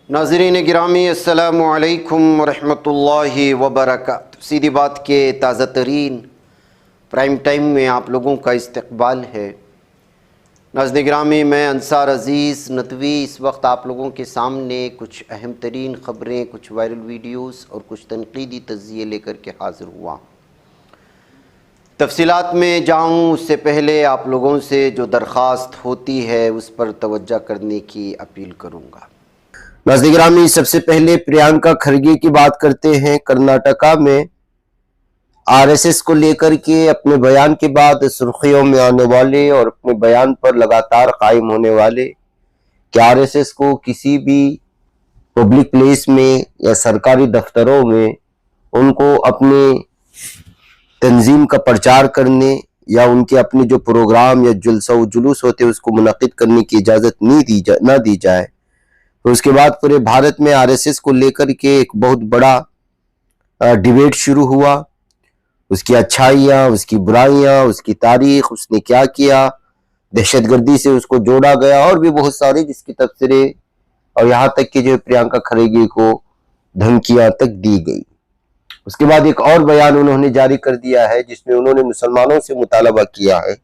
ناظرین گرامی السلام علیکم ورحمۃ اللہ وبرکاتہ۔ سیدھی بات کے تازہ ترین پرائم ٹائم میں آپ لوگوں کا استقبال ہے۔ ناظرین گرامی، میں انصار عزیز ندوی اس وقت آپ لوگوں کے سامنے کچھ اہم ترین خبریں، کچھ وائرل ویڈیوز اور کچھ تنقیدی تجزیے لے کر کے حاضر ہوا۔ تفصیلات میں جاؤں اس سے پہلے آپ لوگوں سے جو درخواست ہوتی ہے اس پر توجہ کرنے کی اپیل کروں گا۔ ناظرین گرامی، سب سے پہلے پریانکا کھرگے کی بات کرتے ہیں۔ کرناٹکا میں آر ایس ایس کو لے کر کے اپنے بیان کے بعد سرخیوں میں آنے والے اور اپنے بیان پر لگاتار قائم ہونے والے کہ آر ایس ایس کو کسی بھی پبلک پلیس میں یا سرکاری دفتروں میں ان کو اپنے تنظیم کا پرچار کرنے یا ان کے اپنے جو پروگرام یا جلسہ و جلوس ہوتے اس کو منعقد کرنے کی اجازت نہ دی جائے۔ اس کے بعد پورے بھارت میں آر ایس ایس کو لے کر کے ایک بہت بڑا ڈیبیٹ شروع ہوا، اس کی اچھائیاں، اس کی برائیاں، اس کی تاریخ، اس نے کیا کیا، دہشت گردی سے اس کو جوڑا گیا اور بھی بہت سارے جس کے تبصرے، اور یہاں تک کہ جو پریانکا کھرگے کو دھمکیاں تک دی گئی۔ اس کے بعد ایک اور بیان انہوں نے جاری کر دیا ہے جس میں انہوں نے مسلمانوں سے مطالبہ کیا ہے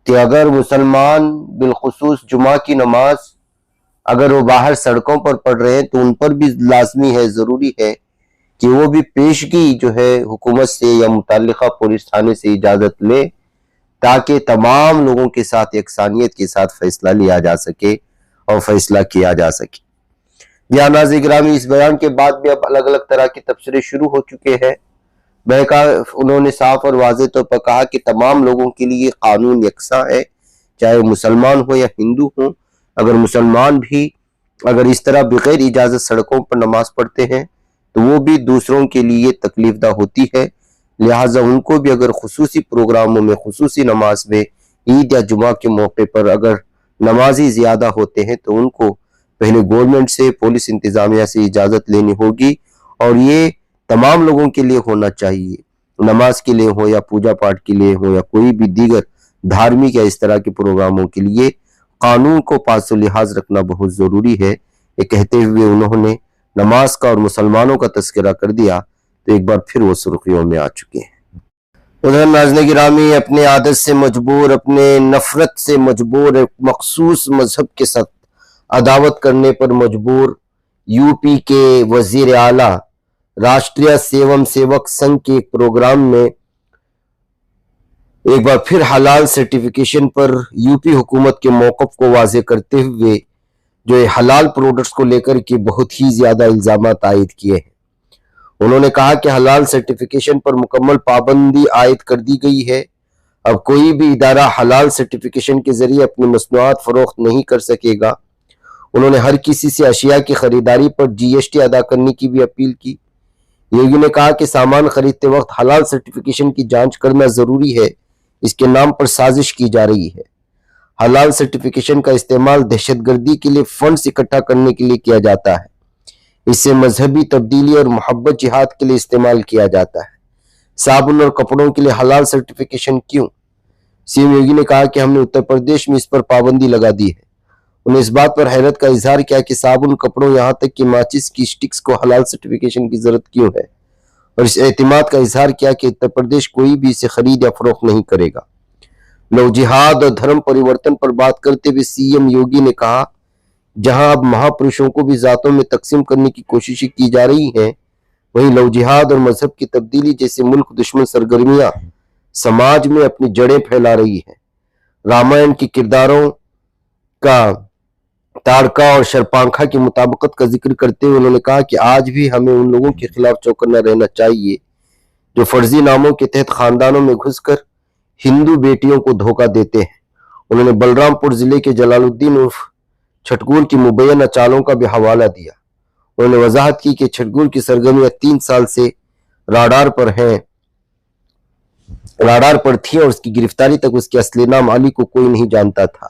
کہ اگر مسلمان بالخصوص جمعہ کی نماز اگر وہ باہر سڑکوں پر پڑھ رہے ہیں تو ان پر بھی لازمی ہے، ضروری ہے کہ وہ بھی پیشگی جو ہے حکومت سے یا متعلقہ پولیس تھانے سے اجازت لے تاکہ تمام لوگوں کے ساتھ یکسانیت کے ساتھ فیصلہ لیا جا سکے اور فیصلہ کیا جا سکے۔ یہاں ناظرین گرامی، اس بیان کے بعد بھی اب الگ الگ طرح کے تبصرے شروع ہو چکے ہیں۔ انہوں نے صاف اور واضح طور پر کہا کہ تمام لوگوں کے لیے قانون یکساں ہے، چاہے مسلمان ہو یا ہندو ہو۔ اگر مسلمان بھی اگر اس طرح بغیر اجازت سڑکوں پر نماز پڑھتے ہیں تو وہ بھی دوسروں کے لیے تکلیف دہ ہوتی ہے، لہٰذا ان کو بھی اگر خصوصی پروگراموں میں، خصوصی نماز میں، عید یا جمعہ کے موقع پر اگر نمازی زیادہ ہوتے ہیں تو ان کو پہلے گورنمنٹ سے، پولیس انتظامیہ سے اجازت لینی ہوگی، اور یہ تمام لوگوں کے لیے ہونا چاہیے، نماز کے لیے ہو یا پوجا پاٹ کے لیے ہو یا کوئی بھی دیگر دھارمک یا اس طرح کے پروگراموں کے لیے قانون کو پاس و لحاظ رکھنا بہت ضروری ہے۔ یہ کہتے ہوئے انہوں نے نماز کا اور مسلمانوں کا تذکرہ کر دیا تو ایک بار پھر وہ سرخیوں میں آ چکے ہیں۔ ادھر ناظرین گرامی، اپنے عادت سے مجبور، اپنے نفرت سے مجبور، ایک مخصوص مذہب کے ساتھ عداوت کرنے پر مجبور یو پی کے وزیر اعلیٰ راشٹریہ سیوم سیوک سنگھ کے ایک پروگرام میں ایک بار پھر حلال سرٹیفیکیشن پر یو پی حکومت کے موقف کو واضح کرتے ہوئے جو حلال پروڈکٹس کو لے کر کے بہت ہی زیادہ الزامات عائد کیے ہیں۔ انہوں نے کہا کہ حلال سرٹیفیکیشن پر مکمل پابندی عائد کر دی گئی ہے، اب کوئی بھی ادارہ حلال سرٹیفیکیشن کے ذریعے اپنی مصنوعات فروخت نہیں کر سکے گا۔ انہوں نے ہر کسی سے اشیاء کی خریداری پر جی ایس ٹی ادا کرنے کی بھی اپیل کی۔ یوگی نے کہا کہ سامان خریدتے وقت حلال سرٹیفیکیشن کی جانچ کرنا ضروری ہے، اس کے نام پر سازش کی جا رہی ہے۔ حلال سرٹیفیکیشن کا استعمال دہشت گردی کے لیے فنڈز اکٹھا کرنے کے لیے کیا جاتا ہے، اس سے مذہبی تبدیلی اور محبت جہاد کے لیے استعمال کیا جاتا ہے۔ صابن اور کپڑوں کے لیے حلال سرٹیفیکیشن کیوں؟ سی ایم یوگی نے کہا کہ ہم نے اتر پردیش میں اس پر پابندی لگا دی ہے۔ انہوں نے اس بات پر حیرت کا اظہار کیا کہ صابن، کپڑوں، یہاں تک کہ ماچس کی سٹکس کو حلال سرٹیفیکیشن کی ضرورت کیوں ہے، اور اس اعتماد کا اظہار کیا کہ اتر پردیش کوئی بھی اسے خرید یا فروخت نہیں کرے گا۔ لو جہاد اور دھرم پریورتن پر بات کرتے ہوئے سی ایم یوگی نے کہا جہاں اب مہاپرشوں کو بھی ذاتوں میں تقسیم کرنے کی کوششیں کی جا رہی ہیں، وہیں لو جہاد اور مذہب کی تبدیلی جیسے ملک دشمن سرگرمیاں سماج میں اپنی جڑیں پھیلا رہی ہیں۔ رامائن کے کرداروں کا تارکا اور شرپانکھا کی مطابقت کا ذکر کرتے ہوئے انہوں نے کہا کہ آج بھی ہمیں ان لوگوں کے خلاف چوکنا رہنا چاہیے جو فرضی ناموں کے تحت خاندانوں میں گھس کر ہندو بیٹیوں کو دھوکہ دیتے ہیں۔ انہوں نے بلرام پور ضلع کے جلال الدین عرف چھٹگور کی مبینہ چالوں کا بھی حوالہ دیا۔ انہوں نے وضاحت کی کہ چھٹگور کی سرگرمیاں 3 سال سے راڈار پر تھی اور اس کی گرفتاری تک اس کے اصلی نام علی کو کوئی نہیں جانتا تھا۔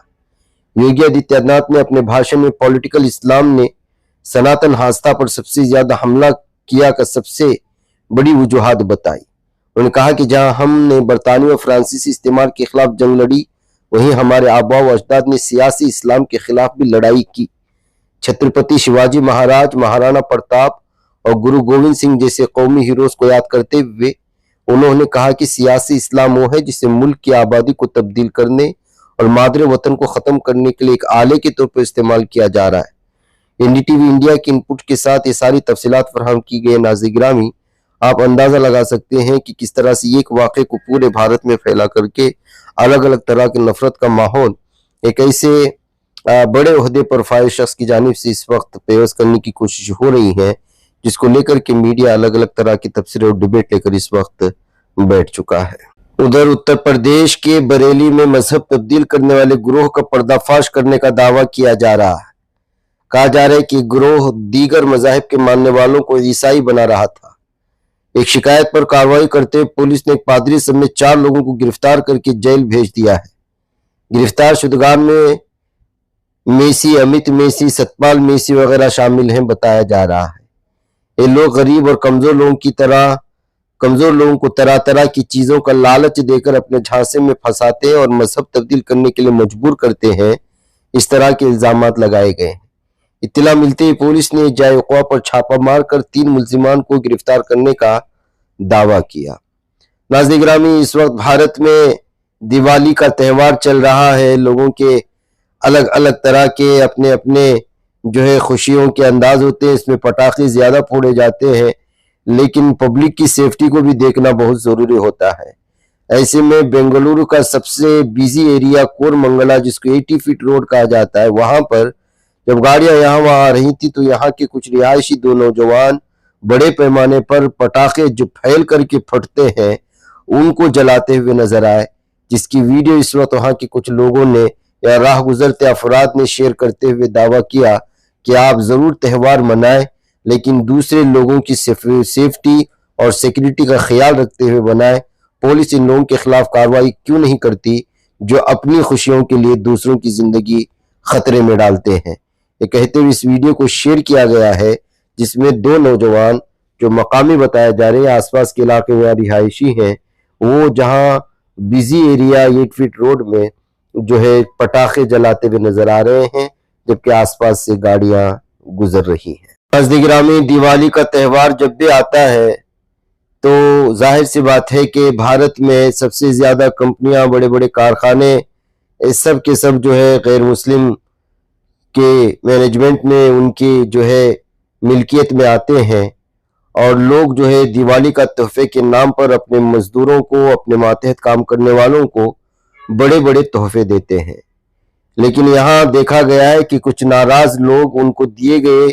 یوگی آدتیہ ناتھ نے اپنے بھاشن میں پولیٹیکل اسلام نے سناتن آستھا پر سب سے زیادہ حملہ کیا کا سب سے بڑی وجوہات بتائی۔ انہوں نے کہا کہ جہاں ہم نے برطانوی اور فرانسیسی استعمار کے خلاف جنگ لڑی، وہیں ہمارے آباء و اجداد نے سیاسی اسلام کے خلاف بھی لڑائی کی۔ छत्रपति शिवाजी महाराज, महाराणा प्रताप और गुरु गोविंद सिंह जैसे कौमी हीरोज को याद करते हुए उन्होंने कहा कि सियासी इस्लाम वो है जिसे मुल्क की आबादी को तब्दील करने और मादरे वतन को खत्म करने के लिए एक आले के तौर पर इस्तेमाल किया जा रहा है। एनडीटीवी इंडिया के इनपुट के साथ ये सारी तफसीलात फराहम की गई। नाज़रीन गिरामी, आप अंदाजा लगा सकते हैं कि किस तरह से एक वाक़े को पूरे भारत में फैला करके अलग अलग तरह की नफरत का माहौल एक ऐसे बड़े ओहदे पर फाइज शख्स की जानिब से इस वक्त पेश करने की कोशिश हो रही है, जिसको लेकर के मीडिया अलग अलग तरह की तफसीरें और डिबेट लेकर इस वक्त बैठ चुका है। उधर उत्तर प्रदेश के बरेली में मजहब तब्दील करने वाले गिरोह का पर्दाफाश करने का दावा किया जा रहा है। कहा जा रहा है कि गिरोह दीगर मजाहिब के मानने वालों को ईसाई बना रहा था। एक शिकायत पर कार्रवाई करते हुए पुलिस ने एक पादरी समेत 4 लोगों को गिरफ्तार करके जेल भेज दिया है। गिरफ्तार शुदगान में मेसी, अमित मेसी, सतपाल मेसी वगैरह शामिल हैं बताया जा रहा है। ये लोग गरीब और कमजोर लोगों को तरह तरह की चीजों का लालच देकर अपने झांसे में फंसाते हैं और मजहब तब्दील करने के लिए मजबूर करते हैं। इस तरह के इल्जामात लगाए गए हैं। इत्तला मिलते ही पुलिस ने जायक़ा पर छापा मारकर 3 मुल्जिमान को गिरफ्तार करने का दावा किया। नाज़रीन गिरामी, इस वक्त भारत में दिवाली का त्यौहार चल रहा है। लोगों के अलग अलग तरह के अपने अपने जो है खुशियों के अंदाज होते हैं। इसमें पटाखे ज्यादा फोड़े जाते हैं, लेकिन पब्लिक की सेफ्टी को भी देखना बहुत जरूरी होता है। ऐसे में बेंगलुरु का सबसे बिजी एरिया कोरमंगला, जिसको 80 फीट रोड कहा जाता है, वहां पर जब गाड़ियां यहाँ वहां आ रही थी तो यहाँ के कुछ रिहायशी 2 नौजवान बड़े पैमाने पर पटाखे जो फैल करके फटते हैं उनको जलाते हुए नजर आए, जिसकी वीडियो इस वक्त वहां के कुछ लोगों ने या राह गुजरते अफराद ने शेयर करते हुए दावा किया कि आप जरूर त्यौहार मनाएं, लेकिन दूसरे लोगों की सेफ्टी और सिक्योरिटी का ख्याल रखते हुए बनाएं। पुलिस इन लोगों के खिलाफ कार्रवाई क्यों नहीं करती जो अपनी खुशियों के लिए दूसरों की जिंदगी खतरे में डालते हैं। ये कहते हुए इस वीडियो को शेयर किया गया है, जिसमें 2 नौजवान जो मकामी बताए जा रहे हैं, आसपास के इलाके में रिहायशी हैं, वो जहां बिजी एरिया 8 फीट रोड में जो है पटाखे जलाते हुए नजर आ रहे हैं, जबकि आसपास से गाड़ियां गुजर रही हैं। नाज़रीन गिरामी, दिवाली का त्यौहार जब भी आता है तो जाहिर सी बात है कि भारत में सबसे ज्यादा कंपनियां, बड़े बड़े कारखाने सब के सब जो है गैर मुस्लिम के मैनेजमेंट में उनकी जो है मिल्कियत में आते हैं, और लोग जो है दिवाली का तोहफे के नाम पर अपने मजदूरों को, अपने मातहत काम करने वालों को बड़े बड़े तोहफे देते हैं। लेकिन यहाँ देखा गया है कि कुछ नाराज लोग उनको दिए गए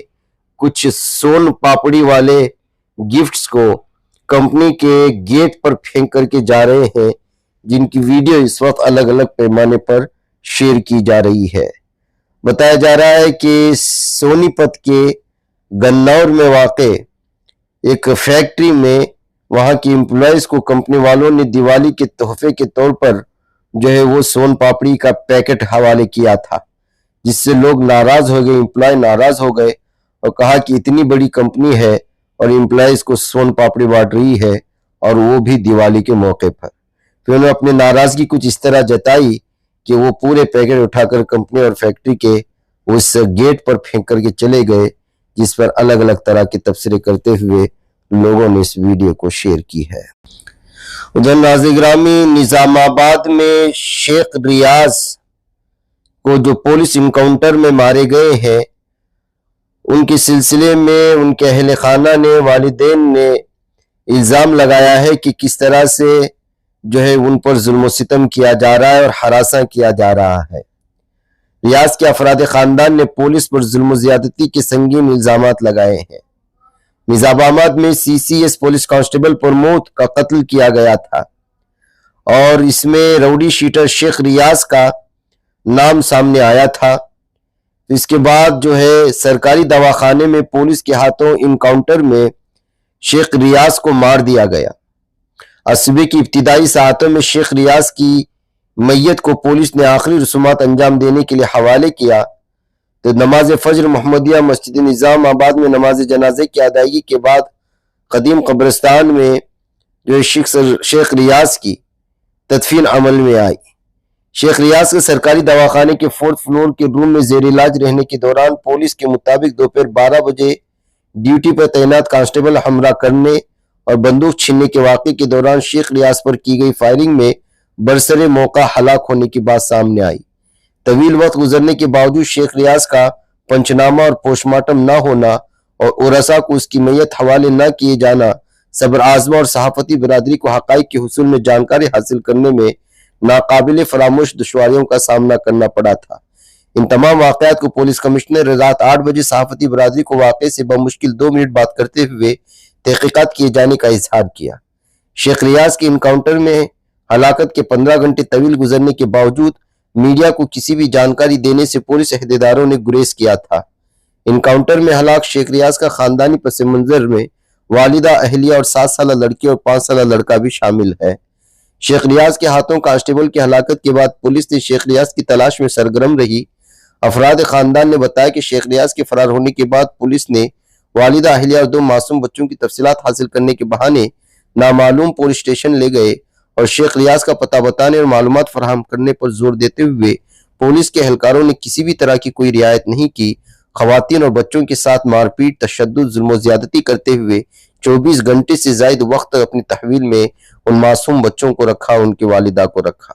कुछ सोन पापड़ी वाले गिफ्ट्स को कंपनी के गेट पर फेंक करके जा रहे हैं, जिनकी वीडियो इस वक्त अलग अलग पैमाने पर शेयर की जा रही है। बताया जा रहा है कि सोनीपत के गन्नौर में वाक़े एक फैक्ट्री में वहां की एम्प्लॉयज को कंपनी वालों ने दिवाली के तोहफे के तौर पर जो है वो सोन पापड़ी का पैकेट हवाले किया था, जिससे लोग नाराज हो गए, एम्प्लॉय नाराज हो गए और कहा कि इतनी बड़ी कंपनी है और एम्प्लॉयज को सोन पापड़ी बांट रही है, और वो भी दिवाली के मौके पर। फिर उन्होंने अपनी नाराजगी कुछ इस तरह जताई कि वो पूरे पैकेट उठाकर कंपनी और फैक्ट्री के उस गेट पर फेंक करके चले गए, जिस पर अलग अलग तरह की तबसरे करते हुए लोगों ने इस वीडियो को शेयर की है। उधर नाज़रीन गिरामी, निजामाबाद में शेख रियाज को जो पुलिस इनकाउंटर में मारे गए हैं, उनके सिलसिले में उनके अहले खाना ने, वालिदैन ने इल्ज़ाम लगाया है कि किस तरह से जो है उन पर जुल्म सितम किया जा रहा है और हरासा किया जा रहा है। रियाज के अफराद खानदान ने पुलिस पर जुल्म ज़्यादती के संगीन इल्ज़ामात लगाए हैं। निजामाबाद में CCS पुलिस कांस्टेबल प्रमोद का कत्ल किया गया था, और इसमें राउडी शीटर शेख रियाज का नाम सामने आया था। इसके बाद जो है सरकारी दवाखाने में पुलिस के हाथों इनकाउंटर में शेख रियाज को मार दिया गया। सुबह की इब्तिदाई सातों में शेख रियाज की मैयत को पुलिस ने आखिरी रसूमात अंजाम देने के लिए हवाले किया, तो नमाज फजर मोहम्मदिया मस्जिद निजामाबाद में नमाज जनाजे की अदायगी के बाद कदीम कब्रिस्तान में जो शेख रियाज की तदफीन अमल में आई। शेख रियाज के सरकारी दवाखाने के 4th फ्लोर के रूम में जेर इलाज रहने के दौरान पुलिस के मुताबिक दोपहर 12 बजे ड्यूटी पर तैनात कांस्टेबल हमला करने और बंदूक छीनने के वाक़े के दौरान शेख रियाज पर की गई फायरिंग में बरसरे मौका हलाक होने की बात सामने आई। तवील वक्त गुजरने के बावजूद शेख रियाज का पंचनामा और पोस्टमार्टम न होना और उरसा को उसकी मैयत हवाले न किए जाना सब्र आज़मा और सहाफती बिरादरी को हक़ाइक़ के हुसूल में जानकारी हासिल करने में नाकाबिले फरामोश दुश्वारियों का सामना करना पड़ा था। इन तमाम वाक़यात को पुलिस कमिश्नर ने रात 8 बजे सहाफती बिरादरी को वाक़े से बमुश्किल 2 मिनट बात करते हुए तहक़ीक़ात किए जाने का इजहार किया। शेख रियाज के इनकाउंटर में हलाकत के 15 घंटे तवील गुजरने के बावजूद मीडिया को किसी भी जानकारी देने से पुलिस अहदेदारों ने गुरेज किया था। इनकाउंटर में हलाक शेख रियाज का खानदानी पस मंजर में वालिदा, अहलिया और 7 साल लड़की और 5 साल लड़का भी शामिल है। शेख रियाज के हाथों कांस्टेबल की हलाकत के बाद पुलिस ने शेख रियाज की तलाश में सरगर्म रही। अफराद खानदान ने बताया कि शेख रियाज के फरार होने के बाद पुलिस ने वालिदा, अहलिया और 2 मासूम बच्चों की तफसीलात हासिल करने के बहाने नामालूम पुलिस स्टेशन ले गए और शेख रियाज का पता बताने और मालूमात फराहम करने पर जोर देते हुए पुलिस के एहलकारों ने किसी भी तरह की कोई रियायत नहीं की। खवातीन और बच्चों के साथ मारपीट, तशद्दुद, जुल्म और ज्यादती करते हुए 24 घंटे से ज्यादा वक्त अपनी तहवील में उन मासूम बच्चों को रखा, उनकी वालिदा को रखा।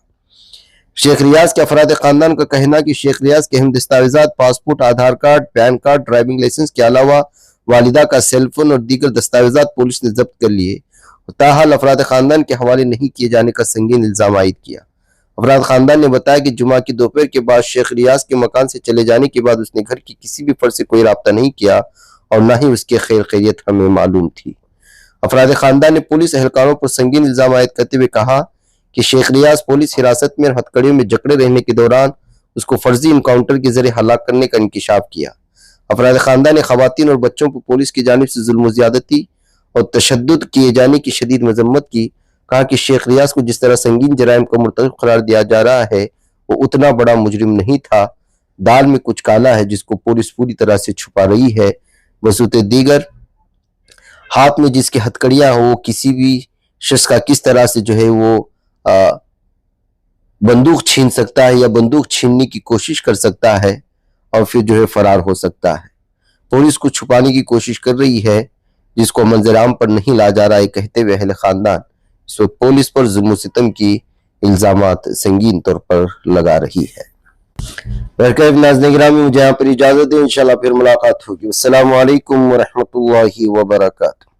शेख रियाज के अफराद खानदान का कहना कि शेख रियाज के अहम दस्तावेजात passport, Aadhaar card, PAN card, driving licence के अलावा वालिदा का सेलफोन और दीगर दस्तावेजात पुलिस ने जब्त कर लिए। ताहाल अफराद खानदान के हवाले नहीं किए जाने का संगीन इल्जाम आयद किया। अफराद खानदान ने बताया कि जुमा की दोपहर के बाद शेख रियाज के मकान से चले जाने के बाद उसने घर की किसी भी फर्द से कोई राब्ता नहीं किया और न ही उसकी खैर खैरियत हमें मालूम थी। अफराद खानदान ने पुलिस एहलकारों पर संगीन इल्जाम आयद करते हुए कहा कि शेख रियाज पुलिस हिरासत में और हथकड़ियों में जकड़े रहने के दौरान उसको फर्जी इनकाउंटर के जरिए हलाक करने का इंकिशाफ किया। अफराद खानदान ने खवातीन और बच्चों पर पुलिस की जानिब से जुल्म ज्यादती और तशद्दुद किए जाने की शदीद मजम्मत की। कहा कि शेख रियाज को जिस तरह संगीन जराइम का मुर्तकब करार दिया जा रहा है वो उतना बड़ा मुजरिम नहीं था। दाल में कुछ काला है जिसको पुलिस पूरी तरह से छुपा रही है। बसूते दीगर हाथ में जिसकी हथकड़ियां हो वो किसी भी शख्स का किस तरह से जो है वो बंदूक छीन सकता है या बंदूक छीनने की कोशिश कर सकता है और फिर जो है फरार हो सकता है। पुलिस को छुपाने की कोशिश कर रही है जिसको मंजराम पर नहीं ला जा रहा है, कहते हुए अहले खानदान इस वक्त पुलिस पर जुल्म सितम की इल्जामात संगीन तौर पर लगा रही है। नाज़रीन गिरामी, मुझे यहाँ पर इजाजत दें, इंशाल्लाह फिर मुलाकात होगी। अस्सलामु अलैकुम व रहमतुल्लाहि व बरकातुहू।